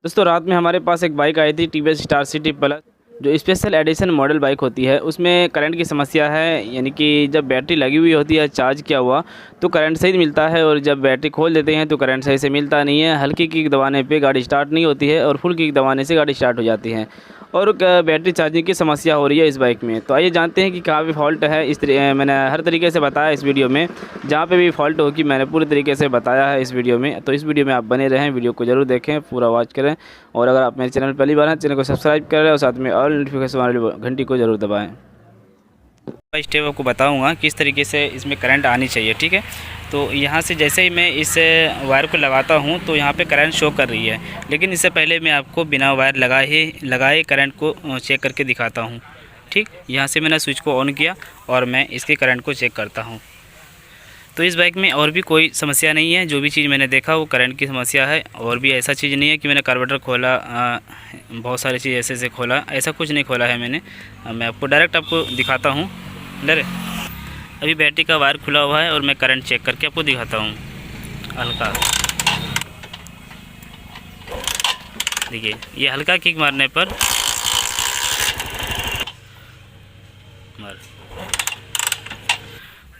दोस्तों रात में हमारे पास एक बाइक आई थी टीवीएस स्टार सिटी प्लस, जो स्पेशल एडिशन मॉडल बाइक होती है। उसमें करंट की समस्या है, यानी कि जब बैटरी लगी हुई होती है चार्ज किया हुआ तो करंट सही मिलता है, और जब बैटरी खोल देते हैं तो करंट सही से मिलता नहीं है। हल्की किक दबाने पे गाड़ी स्टार्ट नहीं होती है और फुल किक दबाने से गाड़ी स्टार्ट हो जाती है, और बैटरी चार्जिंग की समस्या हो रही है इस बाइक में। तो आइए जानते हैं कि कहाँ पे फॉल्ट है। मैंने हर तरीके से बताया इस वीडियो में, जहाँ पे भी फॉल्ट होगी मैंने पूरी तरीके से बताया है इस वीडियो में। तो इस वीडियो में आप बने रहें, वीडियो को ज़रूर देखें, पूरा वॉच करें, और अगर आप मेरे चैनल पहली बार हैं चैनल को सब्सक्राइब करें और साथ में ऑल नोटिफिकेशन वाली घंटी को ज़रूर दबाएँ। स्टेप आपको बताऊंगा किस तरीके से इसमें करंट आनी चाहिए, ठीक है। तो यहाँ से जैसे ही मैं इस वायर को लगाता हूँ तो यहाँ पे करंट शो कर रही है, लेकिन इससे पहले मैं आपको बिना वायर लगाए करंट को चेक करके दिखाता हूँ, ठीक। यहाँ से मैंने स्विच को ऑन किया और मैं इसके करंट को चेक करता हूँ। तो इस बाइक में और भी कोई समस्या नहीं है, जो भी चीज़ मैंने देखा वो करंट की समस्या है। और भी ऐसा चीज़ नहीं है कि मैंने कार्बोरेटर खोला, बहुत सारी चीज़ ऐसे खोला, ऐसा कुछ नहीं खोला है मैंने। मैं आपको डायरेक्ट आपको दिखाता हूँ। डरे अभी बैटरी का वायर खुला हुआ है और मैं करंट चेक करके आपको दिखाता हूँ। हल्का देखिए, ये हल्का किक मारने पर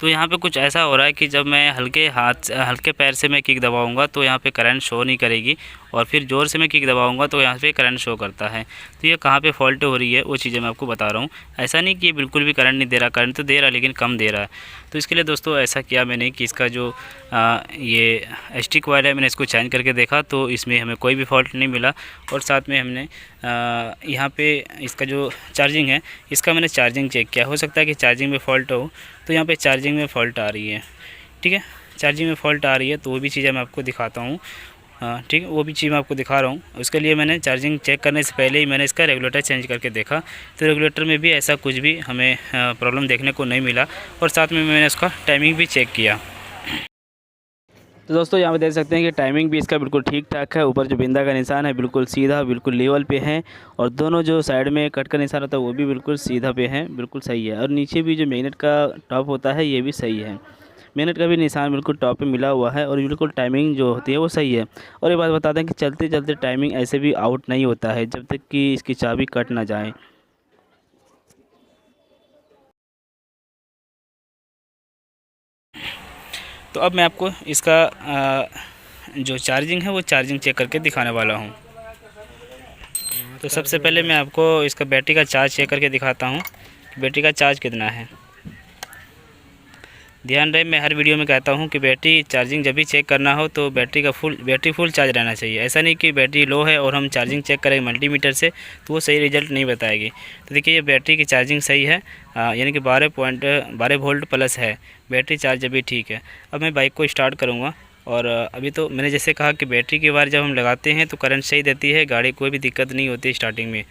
तो यहाँ पे कुछ ऐसा हो रहा है कि जब मैं हल्के पैर से मैं किक दबाऊंगा तो यहाँ पे करंट शो नहीं करेगी, और फिर ज़ोर से मैं किक दबाऊंगा तो यहाँ पे करंट शो करता है। तो ये कहाँ पे फॉल्ट हो रही है वो चीज़ें मैं आपको बता रहा हूँ। ऐसा नहीं कि ये बिल्कुल भी करंट नहीं दे रहा, करंट तो दे रहा है लेकिन कम दे रहा है। तो इसके लिए दोस्तों ऐसा किया मैंने कि इसका जो ये ST कॉइल है मैंने इसको चेंज करके देखा तो इसमें हमें कोई भी फॉल्ट नहीं मिला। और साथ में हमने यहाँ पे इसका जो चार्जिंग है इसका मैंने चार्जिंग चेक किया। हो सकता है कि चार्जिंग में फ़ॉल्ट हो, तो यहाँ पे चार्जिंग में फ़ॉल्ट आ रही है, ठीक है। चार्जिंग में फ़ॉल्ट आ रही है तो वो भी चीज़ें मैं आपको दिखाता हूँ, ठीक है। वो भी चीज़ मैं आपको दिखा रहा हूँ। उसके लिए मैंने चार्जिंग चेक करने से पहले ही मैंने इसका रेगुलेटर चेंज करके देखा, तो रेगुलेटर में भी ऐसा कुछ भी हमें प्रॉब्लम देखने को नहीं मिला। और साथ में मैंने उसका टाइमिंग भी चेक किया। तो दोस्तों यहाँ पे देख सकते हैं कि टाइमिंग भी इसका बिल्कुल ठीक ठाक है। ऊपर जो बिंदा का निशान है बिल्कुल सीधा, बिल्कुल लेवल पे है, और दोनों जो साइड में कट का निशान होता है वो भी बिल्कुल सीधा पे है, बिल्कुल सही है। और नीचे भी जो मैग्नेट का टॉप होता है ये भी सही है, मैग्नेट का भी निशान बिल्कुल टॉप पे मिला हुआ है, और बिल्कुल टाइमिंग जो होती है वो सही है। और ये बात बता दें कि चलते चलते टाइमिंग ऐसे भी आउट नहीं होता है जब तक कि इसकी चाबी कट ना जाए। तो अब मैं आपको इसका जो चार्जिंग है वो चार्जिंग चेक करके दिखाने वाला हूँ। तो सबसे पहले मैं आपको इसका बैटरी का चार्ज चेक करके दिखाता हूँ कि बैटरी का चार्ज कितना है। ध्यान रहे, मैं हर वीडियो में कहता हूँ कि बैटरी चार्जिंग जब भी चेक करना हो तो बैटरी फुल चार्ज रहना चाहिए। ऐसा नहीं कि बैटरी लो है और हम चार्जिंग चेक करेंगे मल्टीमीटर से तो वो सही रिजल्ट नहीं बताएगी। तो देखिए ये बैटरी की चार्जिंग सही है, यानी कि 12 वोल्ट प्लस है, बैटरी चार्ज अभी ठीक है। अब मैं बाइक को स्टार्ट करूँगा, और अभी तो मैंने जैसे कहा कि बैटरी के बार जब हम लगाते हैं तो करंट सही देती है, गाड़ी कोई भी दिक्कत नहीं होती स्टार्टिंग में।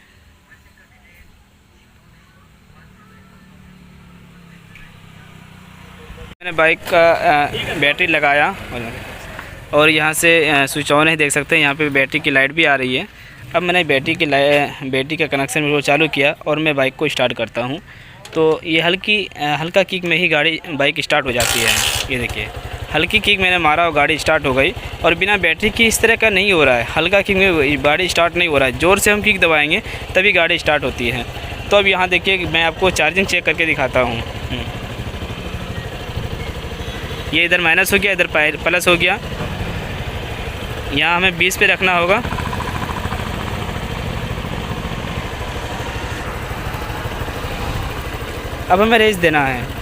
मैंने बाइक का बैटरी लगाया और यहाँ से स्विच ऑन है, देख सकते हैं यहाँ पे बैटरी की लाइट भी आ रही है। अब मैंने बैटरी का कनेक्शन वो चालू किया और मैं बाइक को स्टार्ट करता हूँ। तो ये हल्का किक में ही बाइक स्टार्ट हो जाती है। ये देखिए हल्की किक मैंने मारा और गाड़ी स्टार्ट हो गई, और बिना बैटरी की इस तरह का नहीं हो रहा है। हल्का किक में गाड़ी स्टार्ट नहीं हो रहा है, ज़ोर से हम किक दबाएँगे तभी गाड़ी स्टार्ट होती है। तो अब यहाँ देखिए मैं आपको चार्जिंग चेक करके दिखाता हूँ। ये इधर माइनस हो गया, इधर प्लस हो गया। यहाँ हमें 20 पे रखना होगा। अब हमें रेस देना है।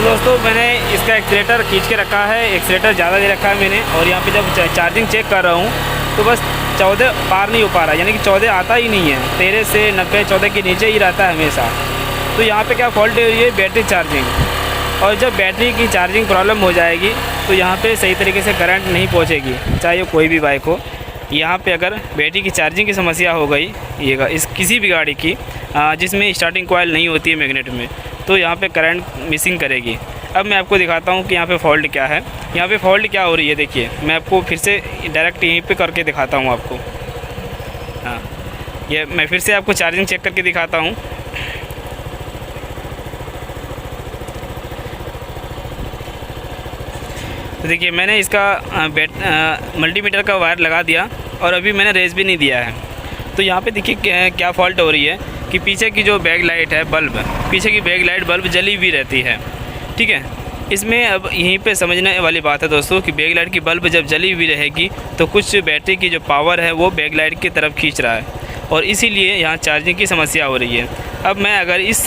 दोस्तों मैंने इसका एक्सीलेटर खींच के रखा है, एक्सीलेटर ज़्यादा दे रखा है मैंने, और यहाँ पे जब चार्जिंग चेक कर रहा हूँ तो बस 14 पार नहीं हो पा रहा, यानी कि 14 आता ही नहीं है। 13 से 90 14 के नीचे ही रहता है हमेशा। तो यहाँ पे क्या फॉल्ट है, ये बैटरी चार्जिंग, और जब बैटरी की चार्जिंग प्रॉब्लम हो जाएगी तो यहाँ पर सही तरीके से करंट नहीं पहुँचेगी, चाहे कोई भी बाइक हो। यहाँ पे अगर बैटरी की चार्जिंग की समस्या हो गई इस किसी भी गाड़ी की जिसमें स्टार्टिंग कॉइल नहीं होती है मैग्नेट में, तो यहाँ पे करंट मिसिंग करेगी। अब मैं आपको दिखाता हूँ कि यहाँ पे फॉल्ट क्या है, यहाँ पे फॉल्ट क्या हो रही है। देखिए मैं आपको फिर से डायरेक्ट यहीं पे करके दिखाता हूँ आपको। हाँ, ये मैं फिर से आपको चार्जिंग चेक करके दिखाता हूँ। तो देखिए मैंने इसका मल्टीमीटर का वायर लगा दिया और अभी मैंने रेस भी नहीं दिया है। तो यहाँ पे देखिए क्या फॉल्ट हो रही है कि पीछे की जो बैक लाइट है बल्ब, पीछे की बैक लाइट बल्ब जली हुई रहती है। ठीक है, इसमें अब यहीं पे समझने वाली बात है दोस्तों कि बैक लाइट की बल्ब जब जली हुई रहेगी तो कुछ बैटरी की जो पावर है वो बैक लाइट की तरफ खींच रहा है और इसीलिए यहाँ चार्जिंग की समस्या हो रही है। अब मैं अगर इस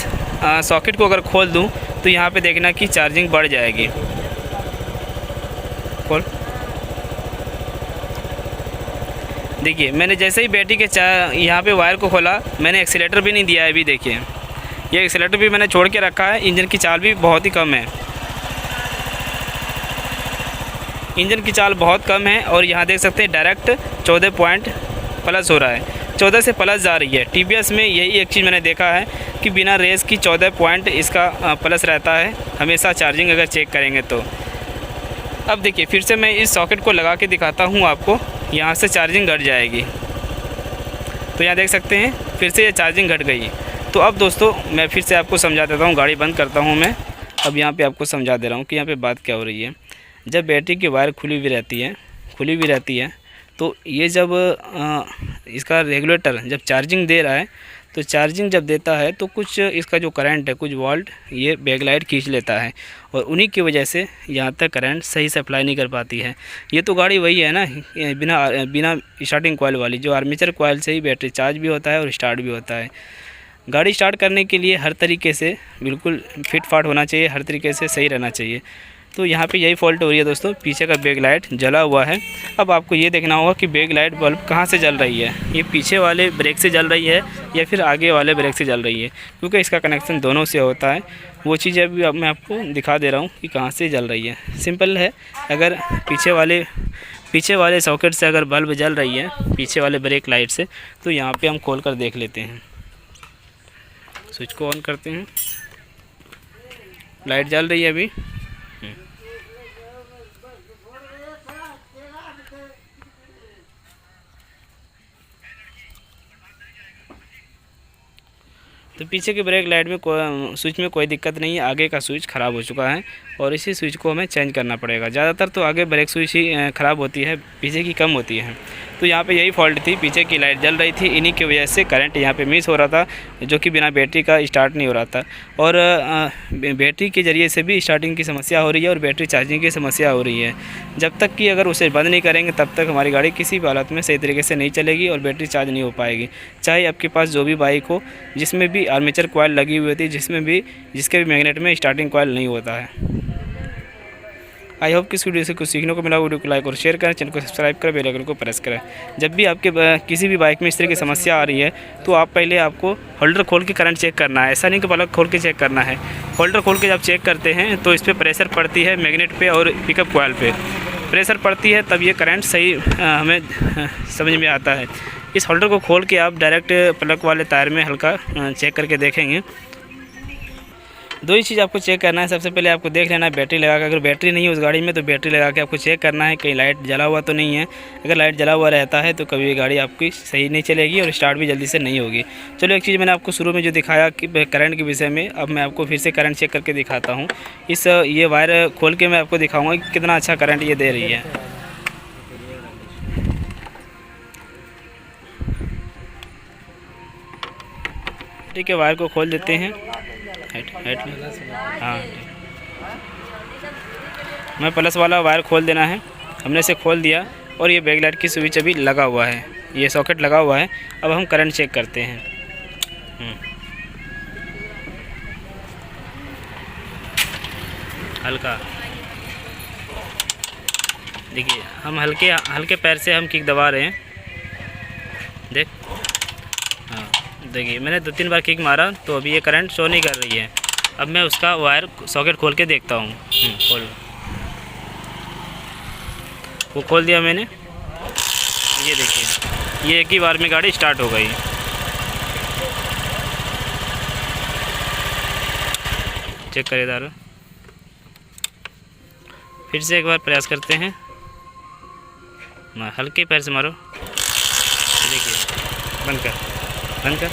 सॉकेट को अगर खोल दूँ तो यहाँ पे देखना कि चार्जिंग बढ़ जाएगी। खोल, देखिए मैंने जैसे ही बैटरी के यहाँ पे वायर को खोला, मैंने एक्सीलेटर भी नहीं दिया है। अभी देखिए ये एक्सीलेटर भी मैंने छोड़ के रखा है। इंजन की चाल भी बहुत ही कम है, इंजन की चाल बहुत कम है और यहाँ देख सकते हैं डायरेक्ट 14 पॉइंट प्लस हो रहा है, 14 से प्लस जा रही है। टीवीएस में यही एक चीज़ मैंने देखा है कि बिना रेस की 14 पॉइंट इसका प्लस रहता है हमेशा चार्जिंग अगर चेक करेंगे तो। अब देखिए फिर से मैं इस सॉकेट को लगा के दिखाता हूँ आपको, यहाँ से चार्जिंग घट जाएगी। तो यहाँ देख सकते हैं फिर से ये चार्जिंग घट गई। तो अब दोस्तों मैं फिर से आपको समझा देता हूँ, गाड़ी बंद करता हूँ मैं। अब यहाँ पे आपको समझा दे रहा हूँ कि यहाँ पे बात क्या हो रही है। जब बैटरी की वायर खुली हुई रहती है तो ये जब इसका रेगुलेटर जब चार्जिंग दे रहा है तो चार्जिंग जब देता है तो कुछ इसका जो करंट है, कुछ वोल्ट ये बैकलाइट खींच लेता है और उन्हीं की वजह से यहाँ तक करंट सही सप्लाई नहीं कर पाती है। ये तो गाड़ी वही है ना, बिना स्टार्टिंग कॉइल वाली, जो आर्मेचर कॉइल से ही बैटरी चार्ज भी होता है और स्टार्ट भी होता है। गाड़ी स्टार्ट करने के लिए हर तरीके से बिल्कुल फिट फाट होना चाहिए, हर तरीके से सही रहना चाहिए। तो यहाँ पे यही फॉल्ट हो रही है दोस्तों, पीछे का बैक लाइट जला हुआ है। अब आपको ये देखना होगा कि बैक लाइट बल्ब कहाँ से जल रही है, ये पीछे वाले ब्रेक से जल रही है या फिर आगे वाले ब्रेक से जल रही है, क्योंकि इसका कनेक्शन दोनों से होता है। वो चीज़ अभी अब मैं आपको दिखा दे रहा हूँ कि कहाँ से जल रही है। सिंपल है, अगर पीछे वाले सॉकेट से अगर बल्ब जल रही है, पीछे वाले ब्रेक लाइट से, तो यहाँ पर हम खोल कर देख लेते हैं। स्विच को ऑन करते हैं, लाइट जल रही है अभी। तो पीछे के ब्रेक लाइट में स्विच में कोई दिक्कत नहीं है, आगे का स्विच ख़राब हो चुका है और इसी स्विच को हमें चेंज करना पड़ेगा। ज़्यादातर तो आगे ब्रेक स्विच ही ख़राब होती है, पीछे की कम होती है। तो यहाँ पे यही फॉल्ट थी, पीछे की लाइट जल रही थी, इन्हीं की वजह से करंट यहाँ पे मिस हो रहा था, जो कि बिना बैटरी का स्टार्ट नहीं हो रहा था। और बैटरी के ज़रिए से भी स्टार्टिंग की समस्या हो रही है और बैटरी चार्जिंग की समस्या हो रही है। जब तक कि अगर उसे बंद नहीं करेंगे तब तक हमारी गाड़ी किसी भी हालत में सही तरीके से नहीं चलेगी और बैटरी चार्ज नहीं हो पाएगी। चाहे आपके पास जो भी बाइक हो, जिसमें भी आर्मेचर कॉइल लगी हुई होती है, जिसके भी मैग्नेट में स्टार्टिंग कॉइल नहीं होता है। आई होप कि इस वीडियो से कुछ सीखने को मिला। वीडियो को लाइक और शेयर करें, चैनल को सब्सक्राइब करें, बेल आइकन को प्रेस करें। जब भी आपके किसी भी बाइक में इस तरह की समस्या आ रही है तो आप पहले आपको होल्डर खोल के करंट चेक करना है। ऐसा नहीं कि प्लग खोल के चेक करना है। होल्डर खोल के जब चेक करते हैं तो इस पर प्रेशर पड़ती है, मैग्नेट पे और पिकअप कॉइल पे प्रेशर पड़ती है, तब ये करंट सही हमें समझ में आता है। इस होल्डर को खोल के आप डायरेक्ट प्लग वाले तार में हल्का चेक करके देखेंगे। दो ही चीज़ आपको चेक करना है। सबसे पहले आपको देख लेना है बैटरी लगा के, अगर बैटरी नहीं है उस गाड़ी में तो बैटरी लगा के आपको चेक करना है कहीं लाइट जला हुआ तो नहीं है। अगर लाइट जला हुआ रहता है तो कभी गाड़ी आपकी सही नहीं चलेगी और स्टार्ट भी जल्दी से नहीं होगी। चलो एक चीज़ मैंने आपको शुरू में जो दिखाया कि करंट के विषय में, अब मैं आपको फिर से करंट चेक करके दिखाता हूँ। ये वायर खोल के मैं आपको दिखाऊँगा कि कितना अच्छा करंट ये दे रही है। ठीक है, वायर को खोल देते हैं। हाँ, मैं प्लस वाला वायर खोल देना है। हमने इसे खोल दिया और ये बैक लाइट की स्विच अभी लगा हुआ है, ये सॉकेट लगा हुआ है। अब हम करंट चेक करते हैं। हल्का देखिए, हम हल्के पैर से हम किक दबा रहे हैं। देख, हाँ देखिए मैंने 2-3 बार किक मारा तो अभी ये करंट शो नहीं कर रही है। अब मैं उसका वायर सॉकेट खोल के देखता हूँ। वो खोल दिया मैंने। ये देखिए, ये एक ही बार में गाड़ी स्टार्ट हो गई। चेक करें दारू। फिर से एक बार प्रयास करते हैं, हल्के पैर से मारो, देखिए बंद कर।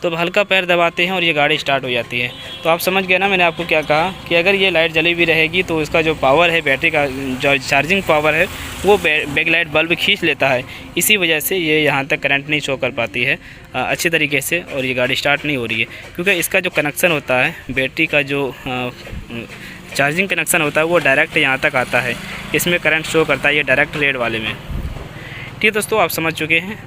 तो अब हल्का पैर दबाते हैं और ये गाड़ी स्टार्ट हो जाती है। तो आप समझ गए ना मैंने आपको क्या कहा कि अगर ये लाइट जली भी रहेगी तो इसका जो पावर है, बैटरी का जो चार्जिंग पावर है, वो बैकलाइट बल्ब खींच लेता है। इसी वजह से ये यहाँ तक करंट नहीं शो कर पाती है अच्छे तरीके से, और ये गाड़ी स्टार्ट नहीं हो रही है। क्योंकि इसका जो कनेक्शन होता है, बैटरी का जो चार्जिंग कनेक्शन होता है, वो डायरेक्ट यहाँ तक आता है। इसमें करंट शो करता है ये डायरेक्ट रेड वाले में। ठीक है दोस्तों, आप समझ चुके हैं।